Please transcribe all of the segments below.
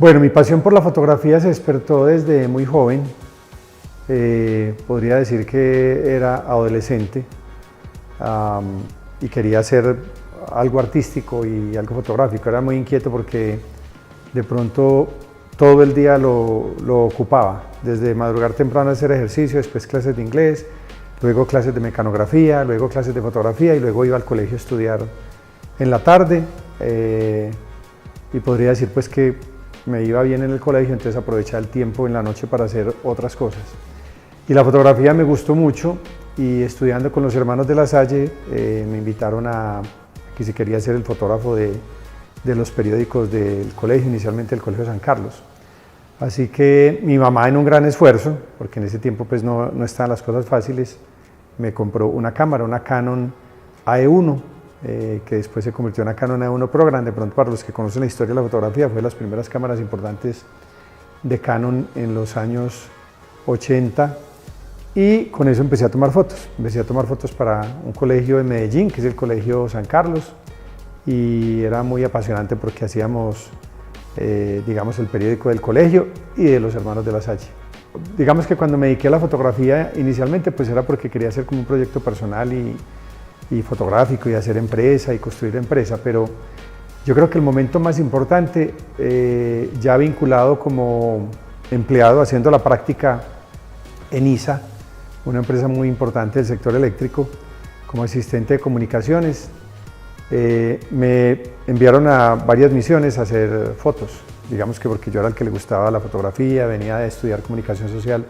Bueno, mi pasión por la fotografía se despertó desde muy joven. Podría decir que era adolescente y quería hacer algo artístico y algo fotográfico. Era muy inquieto porque de pronto todo el día lo ocupaba, desde madrugar temprano a hacer ejercicio, después clases de inglés, luego clases de mecanografía, luego clases de fotografía y luego iba al colegio a estudiar en la tarde. Y podría decir pues que me iba bien en el colegio, entonces aprovechaba el tiempo en la noche para hacer otras cosas. Y la fotografía me gustó mucho y estudiando con los hermanos de La Salle me invitaron a que si quería ser el fotógrafo de los periódicos del colegio, inicialmente el Colegio San Carlos. Así que mi mamá, en un gran esfuerzo, porque en ese tiempo pues no estaban las cosas fáciles, me compró una cámara, una Canon AE1, que después se convirtió en una Canon AE1 Pro Grande. De pronto, para los que conocen la historia de la fotografía, fue de las primeras cámaras importantes de Canon en los años 80, y con eso empecé a tomar fotos. Empecé a tomar fotos para un colegio en Medellín, que es el Colegio San Carlos, y era muy apasionante porque hacíamos, digamos, el periódico del colegio y de los hermanos de La Salle. Digamos que cuando me dediqué a la fotografía inicialmente, pues era porque quería hacer como un proyecto personal y fotográfico y hacer empresa y construir empresa, pero yo creo que el momento más importante, ya vinculado como empleado haciendo la práctica en ISA, una empresa muy importante del sector eléctrico, como asistente de comunicaciones, me enviaron a varias misiones a hacer fotos, digamos que porque yo era el que le gustaba la fotografía, venía de estudiar comunicación social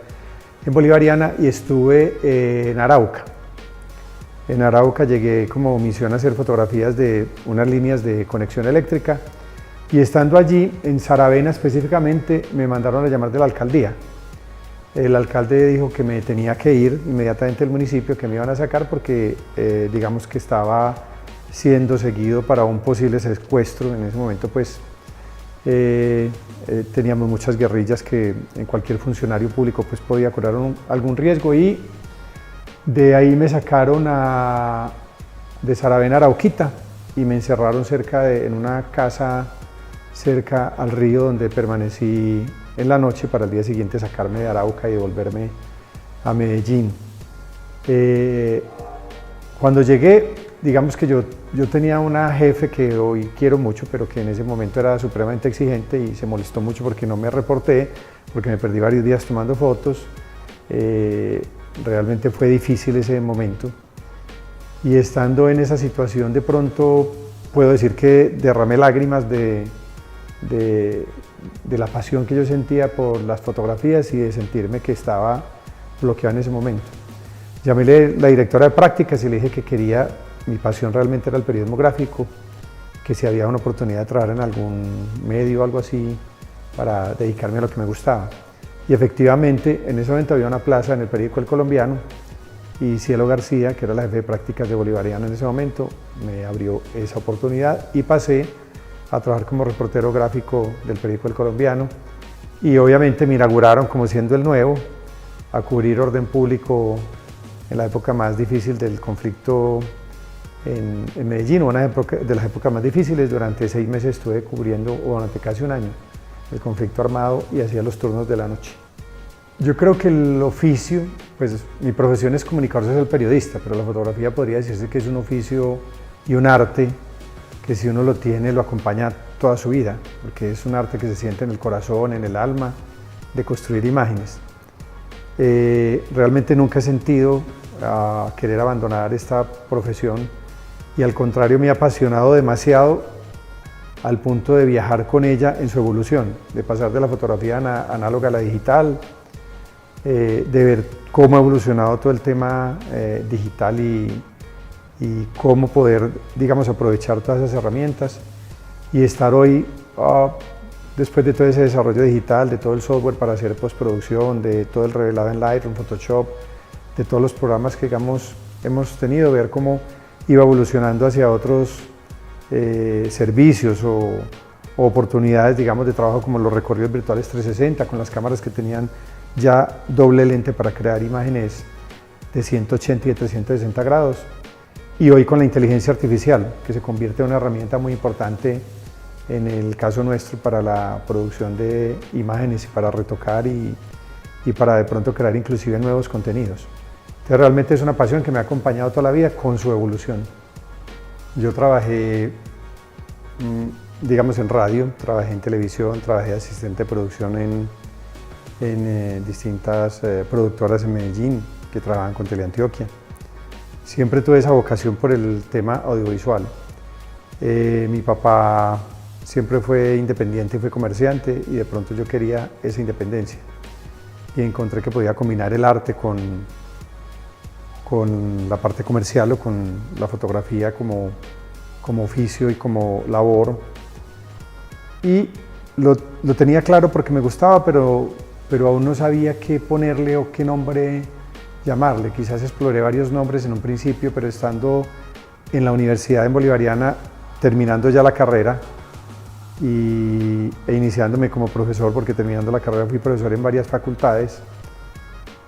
en Bolivariana y estuve en Arauca. En Arauca llegué como misión a hacer fotografías de unas líneas de conexión eléctrica y estando allí, en Saravena específicamente, me mandaron a llamar de la alcaldía. El alcalde dijo que me tenía que ir inmediatamente del municipio, que me iban a sacar porque digamos que estaba siendo seguido para un posible secuestro. En ese momento pues teníamos muchas guerrillas que en cualquier funcionario público pues podía correr algún riesgo, y de ahí me sacaron de Saravena a Arauquita y me encerraron en una casa cerca al río, donde permanecí en la noche para el día siguiente sacarme de Arauca y devolverme a Medellín. Cuando llegué, digamos que yo tenía una jefe que hoy quiero mucho, pero que en ese momento era supremamente exigente y se molestó mucho porque no me reporté, porque me perdí varios días tomando fotos. Realmente fue difícil ese momento, y estando en esa situación de pronto puedo decir que derramé lágrimas de la pasión que yo sentía por las fotografías y de sentirme que estaba bloqueado en ese momento. Llamé a la directora de prácticas y le dije que mi pasión realmente era el periodismo gráfico, que si había una oportunidad de trabajar en algún medio o algo así para dedicarme a lo que me gustaba. Y efectivamente, en ese momento había una plaza en el periódico El Colombiano, y Cielo García, que era la jefe de prácticas de Bolivariano en ese momento, me abrió esa oportunidad y pasé a trabajar como reportero gráfico del periódico El Colombiano, y obviamente me inauguraron como siendo el nuevo a cubrir orden público en la época más difícil del conflicto en Medellín, una de las épocas más difíciles. Durante 6 meses estuve cubriendo, o durante casi un año, el conflicto armado, y hacía los turnos de la noche. Yo creo que el oficio, pues mi profesión es comunicador social periodista, pero la fotografía podría decirse que es un oficio y un arte que, si uno lo tiene, lo acompaña toda su vida, porque es un arte que se siente en el corazón, en el alma, de construir imágenes. Realmente nunca he sentido querer abandonar esta profesión, y al contrario me ha apasionado demasiado, al punto de viajar con ella en su evolución, de pasar de la fotografía análoga a la digital, de ver cómo ha evolucionado todo el tema digital y cómo poder, digamos, aprovechar todas esas herramientas, y estar hoy, después de todo ese desarrollo digital, de todo el software para hacer postproducción, de todo el revelado en Lightroom, Photoshop, de todos los programas que hemos tenido, ver cómo iba evolucionando hacia otros servicios o oportunidades, digamos, de trabajo, como los recorridos virtuales 360, con las cámaras que tenían ya doble lente para crear imágenes de 180 y de 360 grados, y hoy con la inteligencia artificial, que se convierte en una herramienta muy importante en el caso nuestro para la producción de imágenes y para retocar y para de pronto crear inclusive nuevos contenidos. Entonces realmente es una pasión que me ha acompañado toda la vida con su evolución. Yo trabajé, digamos, en radio, trabajé en televisión, trabajé de asistente de producción en distintas productoras en Medellín que trabajan con Teleantioquia. Siempre tuve esa vocación por el tema audiovisual. Mi papá siempre fue independiente y fue comerciante y de pronto yo quería esa independencia. Y encontré que podía combinar el arte con la parte comercial o con la fotografía como oficio y como labor. Y lo tenía claro porque me gustaba, pero aún no sabía qué ponerle o qué nombre llamarle. Quizás exploré varios nombres en un principio, pero estando en la Universidad en Bolivariana, terminando ya la carrera e iniciándome como profesor, porque terminando la carrera fui profesor en varias facultades,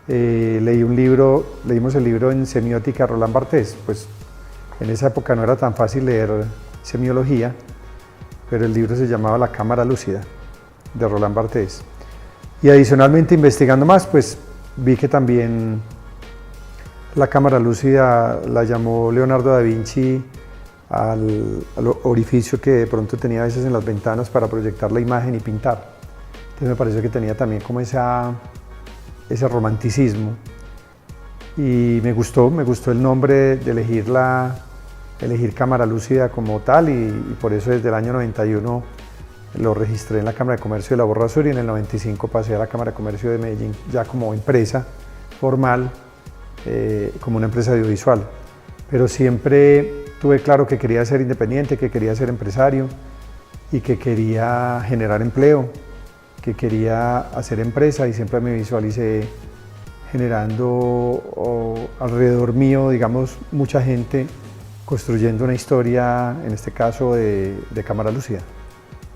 leímos el libro en semiótica Roland Barthes. Pues en esa época no era tan fácil leer semiología, pero el libro se llamaba La cámara lúcida, de Roland Barthes. Y adicionalmente, investigando más, pues vi que también la cámara lúcida la llamó Leonardo da Vinci al orificio que de pronto tenía a veces en las ventanas para proyectar la imagen y pintar. Entonces me pareció que tenía también como ese romanticismo. Y me gustó el nombre de elegir cámara lúcida como tal, y por eso desde el año 91 lo registré en la Cámara de Comercio de la Borra Sur, y en el 95 pasé a la Cámara de Comercio de Medellín ya como empresa formal, como una empresa audiovisual. Pero siempre tuve claro que quería ser independiente, que quería ser empresario y que quería generar empleo, que quería hacer empresa, y siempre me visualicé generando alrededor mío, digamos, mucha gente construyendo una historia, en este caso de cámara lúcida.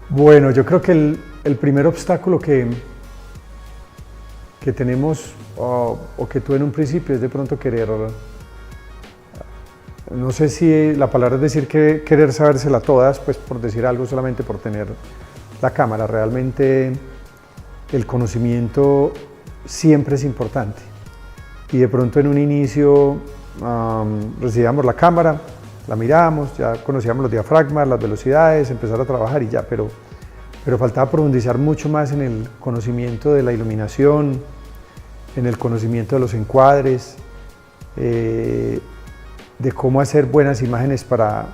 Bueno, yo creo que el primer obstáculo que tenemos o que tuve en un principio es de pronto querer, no sé si la palabra es decir que querer sabérsela todas, pues por decir algo solamente por tener la cámara. Realmente el conocimiento siempre es importante, y de pronto en un inicio recibíamos la cámara, la mirábamos, ya conocíamos los diafragmas, las velocidades, empezar a trabajar y ya, pero faltaba profundizar mucho más en el conocimiento de la iluminación, en el conocimiento de los encuadres, de cómo hacer buenas imágenes para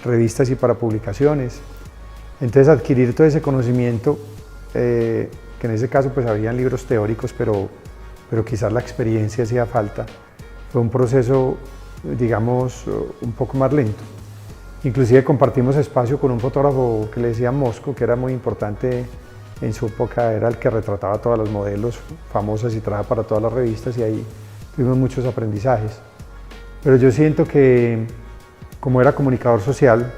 revistas y para publicaciones. Entonces adquirir todo ese conocimiento, que en ese caso pues habían libros teóricos, pero quizás la experiencia hacía falta. Fue un proceso, digamos, un poco más lento. Inclusive compartimos espacio con un fotógrafo que le decían Mosco, que era muy importante en su época, era el que retrataba a todas las modelos famosas y trabajaba para todas las revistas, y ahí tuvimos muchos aprendizajes. Pero yo siento que, como era comunicador social,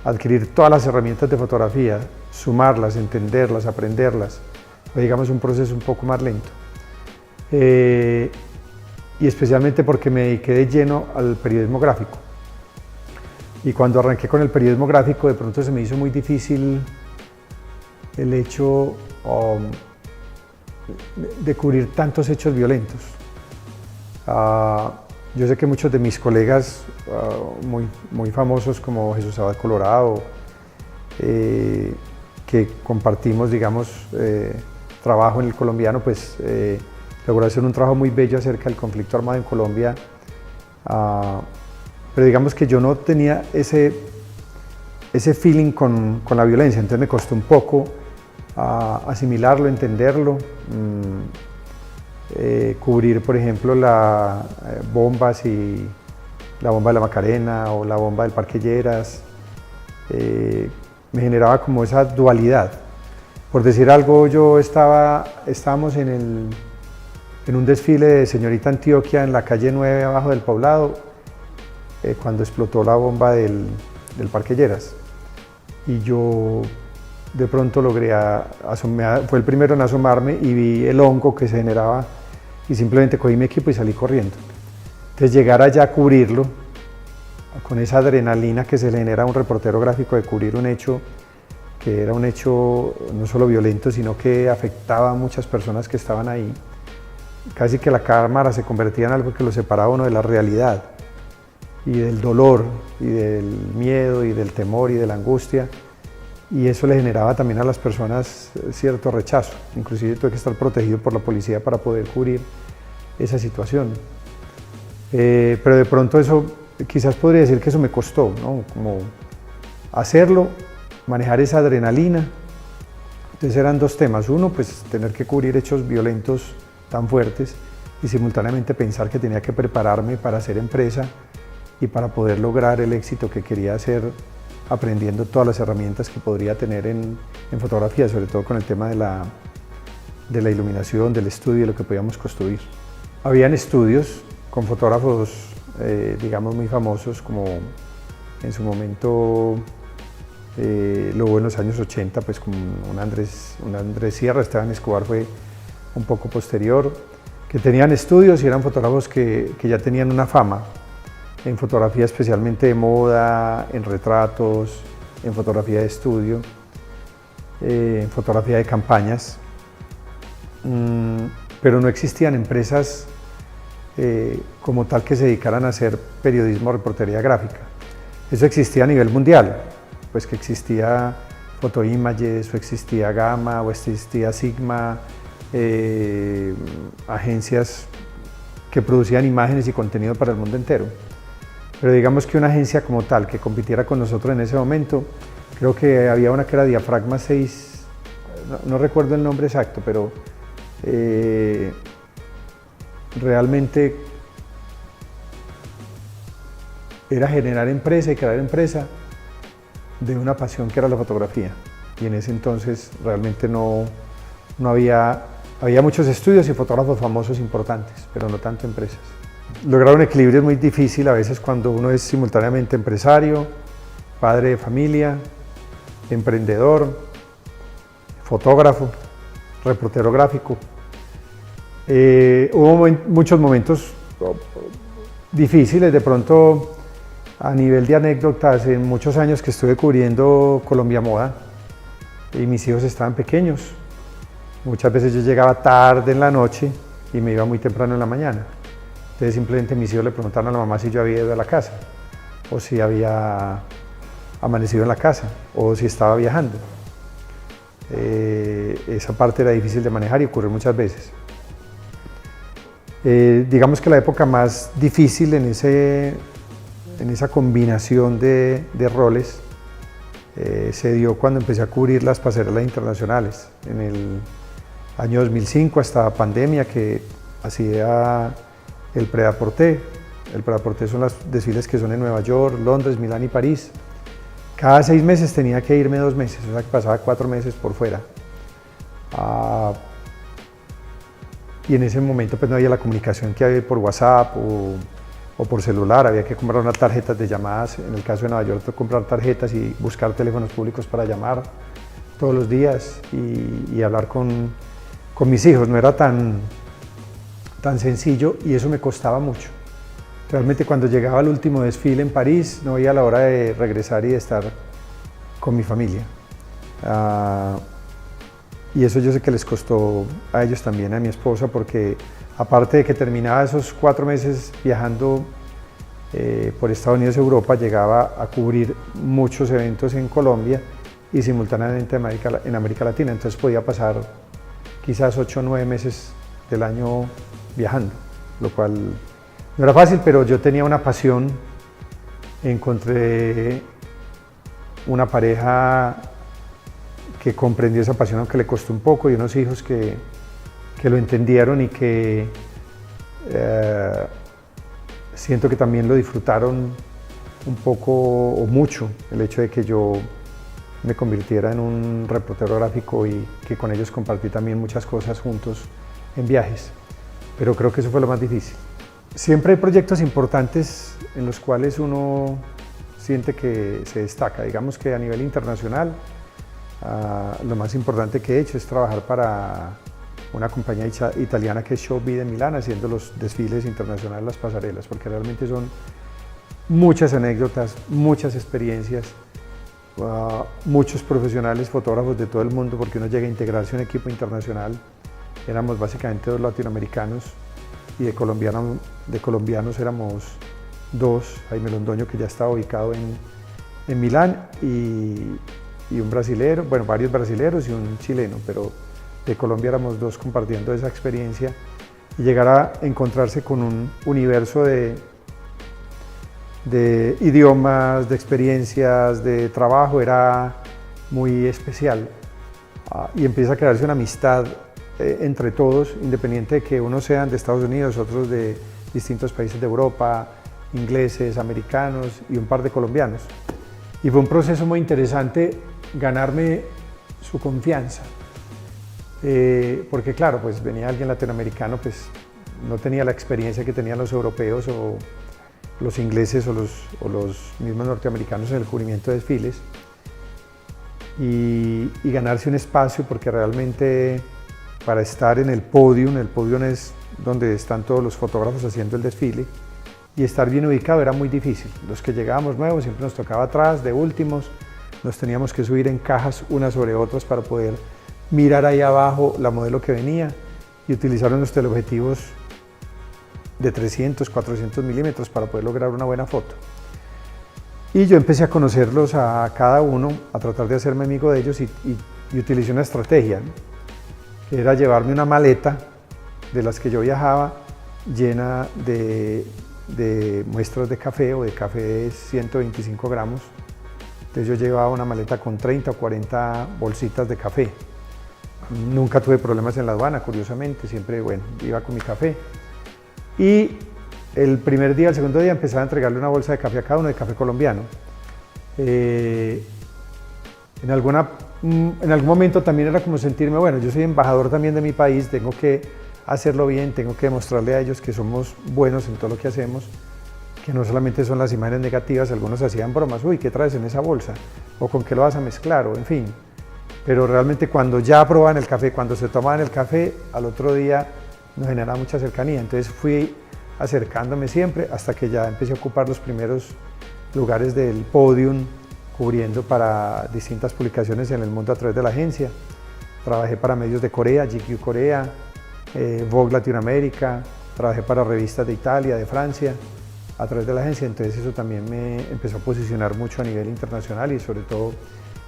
adquirir todas las herramientas de fotografía, sumarlas, entenderlas, aprenderlas, fue, digamos, un proceso un poco más lento. Y especialmente porque me dediqué de lleno al periodismo gráfico. Y cuando arranqué con el periodismo gráfico, de pronto se me hizo muy difícil el hecho de cubrir tantos hechos violentos. Yo sé que muchos de mis colegas muy famosos, como Jesús Abad Colorado, que compartimos, digamos, trabajo en el colombiano, pues logró hacer un trabajo muy bello acerca del conflicto armado en Colombia. Pero digamos que yo no tenía ese feeling con la violencia, entonces me costó un poco asimilarlo, entenderlo, cubrir, por ejemplo, las bombas, y la bomba de la Macarena o la bomba del Parque Lleras. Me generaba como esa dualidad. Por decir algo, estábamos en un desfile de Señorita Antioquia en la calle 9 abajo del Poblado, cuando explotó la bomba del Parque Lleras, y yo de pronto logré fue el primero en asomarme y vi el hongo que se generaba, y simplemente cogí mi equipo y salí corriendo. Entonces llegar allá a cubrirlo, con esa adrenalina que se le genera a un reportero gráfico de cubrir un hecho que era un hecho no solo violento, sino que afectaba a muchas personas que estaban ahí. Casi que la cámara se convertía en algo que lo separaba uno de la realidad y del dolor y del miedo y del temor y de la angustia, y eso le generaba también a las personas cierto rechazo. Inclusive tuve que estar protegido por la policía para poder cubrir esa situación. Pero de pronto eso, quizás podría decir que eso me costó, ¿no? Como hacerlo, manejar esa adrenalina. Entonces eran dos temas: uno, pues tener que cubrir hechos violentos tan fuertes, y simultáneamente pensar que tenía que prepararme para hacer empresa y para poder lograr el éxito que quería hacer, aprendiendo todas las herramientas que podría tener en fotografía, sobre todo con el tema de la iluminación, del estudio, de lo que podíamos construir. Habían estudios con fotógrafos, digamos, muy famosos, como en su momento lo hubo en los años 80, pues como un Andrés Sierra. Esteban Escobar fue un poco posterior, que tenían estudios y eran fotógrafos que ya tenían una fama en fotografía, especialmente de moda, en retratos, en fotografía de estudio, en fotografía de campañas, pero no existían empresas como tal que se dedicaran a hacer periodismo o reportería gráfica. Eso existía a nivel mundial, pues que existía Photoimages, o existía Gamma, o existía Sigma, agencias que producían imágenes y contenido para el mundo entero. Pero digamos que una agencia como tal que compitiera con nosotros en ese momento, creo que había una que era Diafragma 6, no recuerdo el nombre exacto, pero realmente era generar empresa y crear empresa de una pasión que era la fotografía. Y en ese entonces realmente no había muchos estudios y fotógrafos famosos importantes, pero no tanto empresas. Lograr un equilibrio es muy difícil a veces cuando uno es simultáneamente empresario, padre de familia, emprendedor, fotógrafo, reportero gráfico. Hubo muchos momentos difíciles. De pronto, a nivel de anécdotas, en muchos años que estuve cubriendo Colombia Moda y mis hijos estaban pequeños, muchas veces yo llegaba tarde en la noche y me iba muy temprano en la mañana. Entonces simplemente mis hijos le preguntaron a la mamá si yo había ido a la casa, o si había amanecido en la casa, o si estaba viajando. Esa parte era difícil de manejar y ocurrió muchas veces. Digamos que la época más difícil en esa combinación de roles se dio cuando empecé a cubrir las pasarelas internacionales. En el año 2005, hasta pandemia, que hacía el Pret-a-Porter. El Pret-a-Porter son los desfiles que son en Nueva York, Londres, Milán y París. Cada 6 meses tenía que irme 2 meses, o sea que pasaba 4 meses por fuera. Y en ese momento pues no había la comunicación que había por WhatsApp o por celular. Había que comprar unas tarjetas de llamadas. En el caso de Nueva York, comprar tarjetas y buscar teléfonos públicos para llamar todos los días y hablar con mis hijos. No era tan sencillo y eso me costaba mucho. Realmente cuando llegaba al último desfile en París no veía la hora de regresar y de estar con mi familia. Y eso yo sé que les costó a ellos también, a mi esposa, porque aparte de que terminaba esos 4 meses viajando por Estados Unidos y Europa, llegaba a cubrir muchos eventos en Colombia y simultáneamente en América Latina. Entonces podía pasar quizás 8 o 9 meses del año viajando, lo cual no era fácil, pero yo tenía una pasión. Encontré una pareja que comprendió esa pasión, aunque le costó un poco, y unos hijos que lo entendieron y que siento que también lo disfrutaron un poco o mucho, el hecho de que yo me convirtiera en un reportero gráfico y que con ellos compartí también muchas cosas juntos en viajes. Pero creo que eso fue lo más difícil. Siempre hay proyectos importantes en los cuales uno siente que se destaca. Digamos que a nivel internacional, lo más importante que he hecho es trabajar para una compañía italiana que es Showbiz de Milán, haciendo los desfiles internacionales, las pasarelas, porque realmente son muchas anécdotas, muchas experiencias, muchos profesionales fotógrafos de todo el mundo, porque uno llega a integrarse a un equipo internacional. Éramos básicamente 2 latinoamericanos y de colombianos éramos 2, Jaime Londoño, que ya estaba ubicado en Milán, y un brasilero, bueno, varios brasileros y un chileno, pero de Colombia éramos 2 compartiendo esa experiencia, y llegar a encontrarse con un universo de idiomas, de experiencias, de trabajo, era muy especial. Y empieza a crearse una amistad entre todos, independiente de que unos sean de Estados Unidos, otros de distintos países de Europa, ingleses, americanos y un par de colombianos. Y fue un proceso muy interesante ganarme su confianza, porque claro, pues venía alguien latinoamericano, pues no tenía la experiencia que tenían los europeos o los ingleses o los mismos norteamericanos en el cubrimiento de desfiles, y ganarse un espacio, porque realmente para estar en el podium es donde están todos los fotógrafos haciendo el desfile, y estar bien ubicado era muy difícil. Los que llegábamos nuevos siempre nos tocaba atrás, de últimos, nos teníamos que subir en cajas unas sobre otras para poder mirar ahí abajo la modelo que venía y utilizar unos teleobjetivos de 300, 400 milímetros para poder lograr una buena foto. Y yo empecé a conocerlos a cada uno, a tratar de hacerme amigo de ellos, y utilicé una estrategia, ¿no? Que era llevarme una maleta de las que yo viajaba llena de muestras de café, o de café de 125 gramos. Entonces yo llevaba una maleta con 30 o 40 bolsitas de café. Nunca tuve problemas en la aduana, curiosamente, siempre, bueno, iba con mi café. Y el primer día, el segundo día, empezaba a entregarle una bolsa de café a cada uno, de café colombiano. En algún momento también era como sentirme, bueno, yo soy embajador también de mi país, tengo que hacerlo bien, tengo que demostrarle a ellos que somos buenos en todo lo que hacemos, que no solamente son las imágenes negativas. Algunos hacían bromas, uy, ¿qué traes en esa bolsa? O ¿con qué lo vas a mezclar? O en fin. Pero realmente cuando ya probaban el café, cuando se tomaban el café, al otro día nos generaba mucha cercanía. Entonces fui acercándome siempre hasta que ya empecé a ocupar los primeros lugares del podium, cubriendo para distintas publicaciones en el mundo a través de la agencia. Trabajé para medios de Corea, GQ Corea, Vogue Latinoamérica, trabajé para revistas de Italia, de Francia, a través de la agencia. Entonces eso también me empezó a posicionar mucho a nivel internacional y sobre todo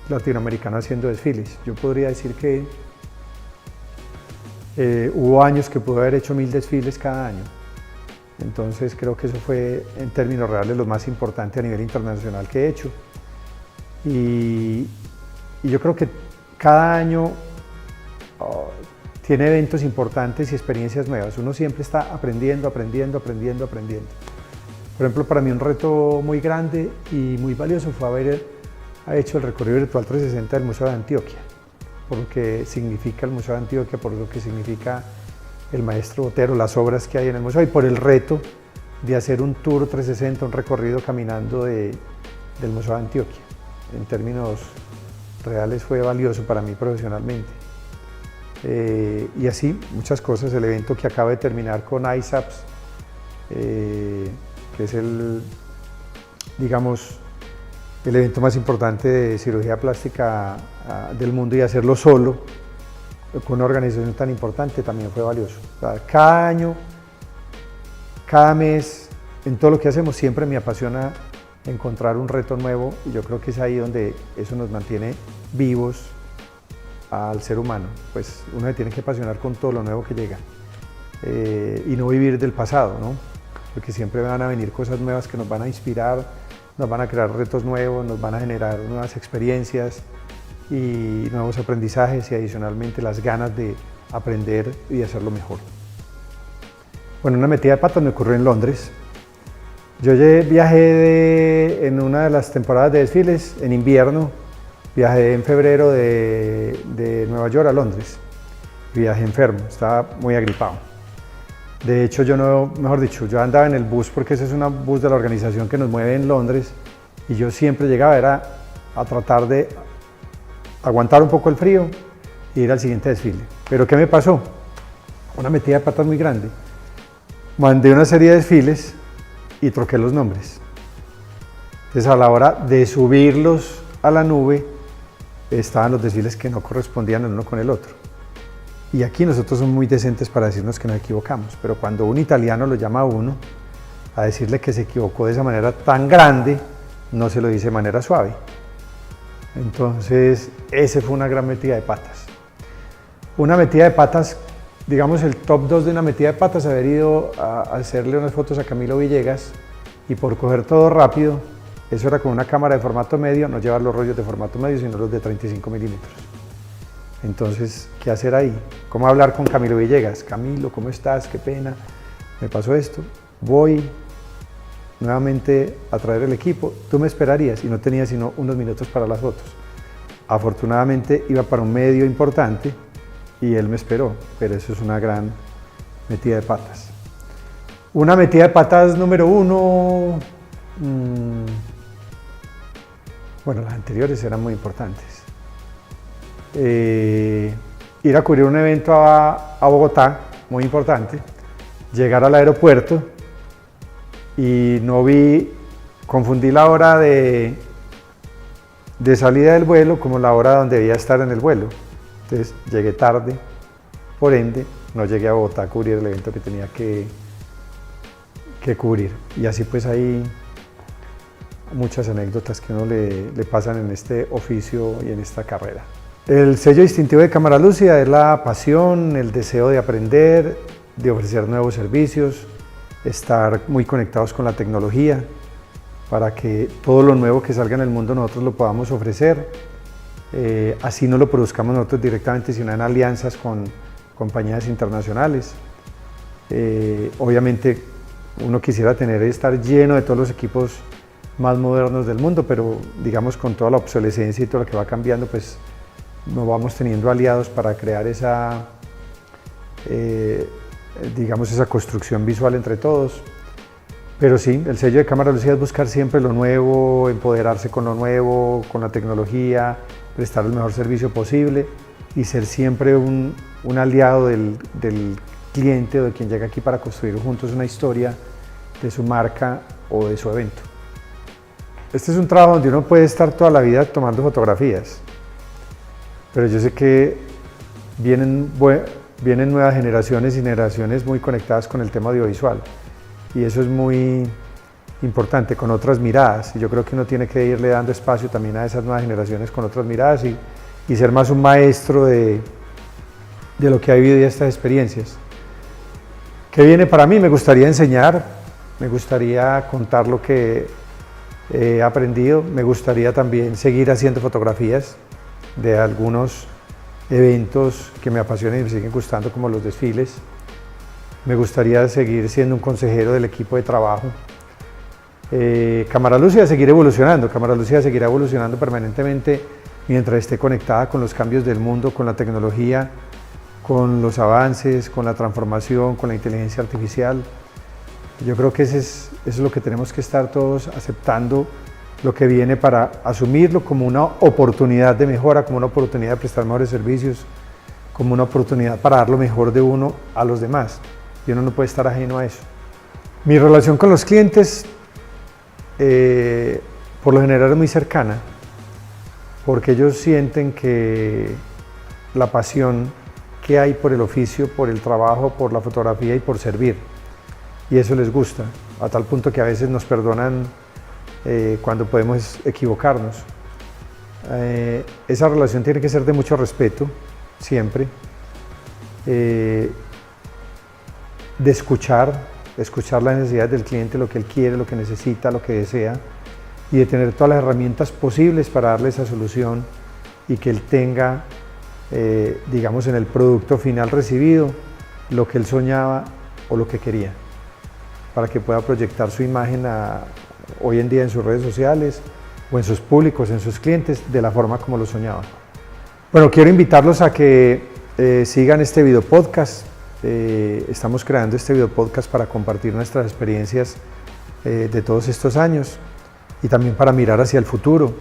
latinoamericano haciendo desfiles. Yo podría decir que hubo años que pude haber hecho 1000 desfiles cada año. Entonces creo que eso fue en términos reales lo más importante a nivel internacional que he hecho. Y yo creo que cada año tiene eventos importantes y experiencias nuevas. Uno siempre está aprendiendo. Por ejemplo, para mí un reto muy grande y muy valioso fue haber hecho el recorrido virtual 360 del Museo de Antioquia, por lo que significa el Museo de Antioquia, por lo que significa el maestro Botero, las obras que hay en el museo, y por el reto de hacer un tour 360, un recorrido caminando del Museo de Antioquia. En términos reales fue valioso para mí profesionalmente. Y así muchas cosas. El evento que acaba de terminar con ISAPS, que es el evento más importante de cirugía plástica del mundo, y hacerlo solo con una organización tan importante también fue valioso. O sea, cada año, cada mes, en todo lo que hacemos siempre me apasiona encontrar un reto nuevo, y yo creo que es ahí donde eso nos mantiene vivos al ser humano. Pues uno se tiene que apasionar con todo lo nuevo que llega, y no vivir del pasado, ¿no? Porque siempre van a venir cosas nuevas que nos van a inspirar, nos van a crear retos nuevos, nos van a generar nuevas experiencias y nuevos aprendizajes, y adicionalmente las ganas de aprender y de hacerlo mejor. Bueno, una metida de patas me ocurrió en Londres. Yo viajé en una de las temporadas de desfiles, en invierno, viajé en febrero de Nueva York a Londres. Viajé enfermo, estaba muy agripado. De hecho, yo andaba en el bus, porque ese es un bus de la organización que nos mueve en Londres, y yo siempre llegaba a tratar de aguantar un poco el frío e ir al siguiente desfile. Pero ¿qué me pasó? Una metida de patas muy grande. Mandé una serie de desfiles y troqué los nombres. Entonces, a la hora de subirlos a la nube estaban los desfiles que no correspondían el uno con el otro. Y aquí nosotros somos muy decentes para decirnos que nos equivocamos, pero cuando un italiano lo llama a uno a decirle que se equivocó de esa manera tan grande, no se lo dice de manera suave. Entonces, esa fue una gran metida de patas. Una metida de patas, digamos el top 2 de una metida de patas, haber ido a hacerle unas fotos a Camilo Villegas y por coger todo rápido, eso era con una cámara de formato medio, no llevar los rollos de formato medio, sino los de 35 milímetros. Entonces, ¿qué hacer ahí? ¿Cómo hablar con Camilo Villegas? Camilo, ¿cómo estás? Qué pena, me pasó esto. Voy nuevamente a traer el equipo, tú me esperarías, y no tenía sino unos minutos para las fotos. Afortunadamente iba para un medio importante y él me esperó, pero eso es una gran metida de patas. Una metida de patas número 1, bueno, las anteriores eran muy importantes. Ir a cubrir un evento a Bogotá, muy importante, llegar al aeropuerto y confundí la hora de salida del vuelo como la hora donde debía estar en el vuelo. Entonces llegué tarde, por ende no llegué a Bogotá a cubrir el evento que tenía que cubrir. Y así pues hay muchas anécdotas que a uno le pasan en este oficio y en esta carrera. El sello distintivo de Cámara Lúcida es la pasión, el deseo de aprender, de ofrecer nuevos servicios, estar muy conectados con la tecnología para que todo lo nuevo que salga en el mundo nosotros lo podamos ofrecer. Así no lo produzcamos nosotros directamente, sino en alianzas con compañías internacionales. Obviamente uno quisiera estar lleno de todos los equipos más modernos del mundo, pero digamos con toda la obsolescencia y todo lo que va cambiando, pues nos vamos teniendo aliados para crear esa construcción visual entre todos. Pero sí, el sello de Cámara Lúcida es buscar siempre lo nuevo, empoderarse con lo nuevo, con la tecnología, prestar el mejor servicio posible y ser siempre un aliado del cliente o de quien llega aquí para construir juntos una historia de su marca o de su evento. Este es un trabajo donde uno puede estar toda la vida tomando fotografías, pero yo sé que vienen nuevas generaciones y generaciones muy conectadas con el tema audiovisual y eso es muy importante, con otras miradas, y yo creo que uno tiene que irle dando espacio también a esas nuevas generaciones con otras miradas y ser más un maestro de lo que ha vivido y estas experiencias. ¿Qué viene para mí? Me gustaría enseñar, me gustaría contar lo que he aprendido, me gustaría también seguir haciendo fotografías de algunos eventos que me apasionan y me siguen gustando, como los desfiles. Me gustaría seguir siendo un consejero del equipo de trabajo. Cámara Lúcida seguirá evolucionando, Cámara Lúcida seguirá evolucionando permanentemente mientras esté conectada con los cambios del mundo, con la tecnología, con los avances, con la transformación, con la inteligencia artificial. Yo creo que eso es lo que tenemos que estar todos aceptando, lo que viene, para asumirlo como una oportunidad de mejora, como una oportunidad de prestar mejores servicios, como una oportunidad para dar lo mejor de uno a los demás. Y uno no puede estar ajeno a eso. Mi relación con los clientes, por lo general, es muy cercana, porque ellos sienten que la pasión que hay por el oficio, por el trabajo, por la fotografía y por servir, y eso les gusta, a tal punto que a veces nos perdonan cuando podemos equivocarnos. Esa relación tiene que ser de mucho respeto, siempre, de escuchar las necesidades del cliente, lo que él quiere, lo que necesita, lo que desea, y de tener todas las herramientas posibles para darle esa solución y que él tenga, digamos, en el producto final recibido lo que él soñaba o lo que quería, para que pueda proyectar su imagen hoy en día en sus redes sociales o en sus públicos, en sus clientes, de la forma como lo soñaba. Bueno, quiero invitarlos a que sigan este video podcast. Estamos creando este video podcast para compartir nuestras experiencias de todos estos años y también para mirar hacia el futuro,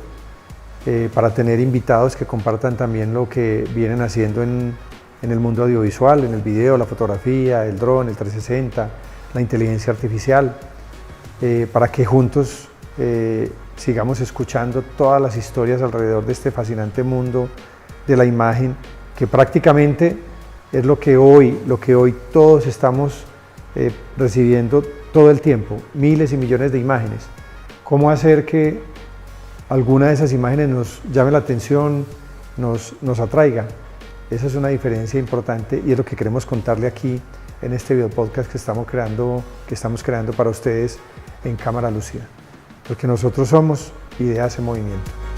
para tener invitados que compartan también lo que vienen haciendo en el mundo audiovisual, en el video, la fotografía, el dron, el 360, la inteligencia artificial, para que juntos sigamos escuchando todas las historias alrededor de este fascinante mundo de la imagen, que prácticamente es lo que hoy todos estamos recibiendo todo el tiempo, miles y millones de imágenes. ¿Cómo hacer que alguna de esas imágenes nos llame la atención, nos atraiga? Esa es una diferencia importante y es lo que queremos contarle aquí en este video podcast que estamos creando para ustedes en Cámara Lucida. Porque nosotros somos Ideas en Movimiento.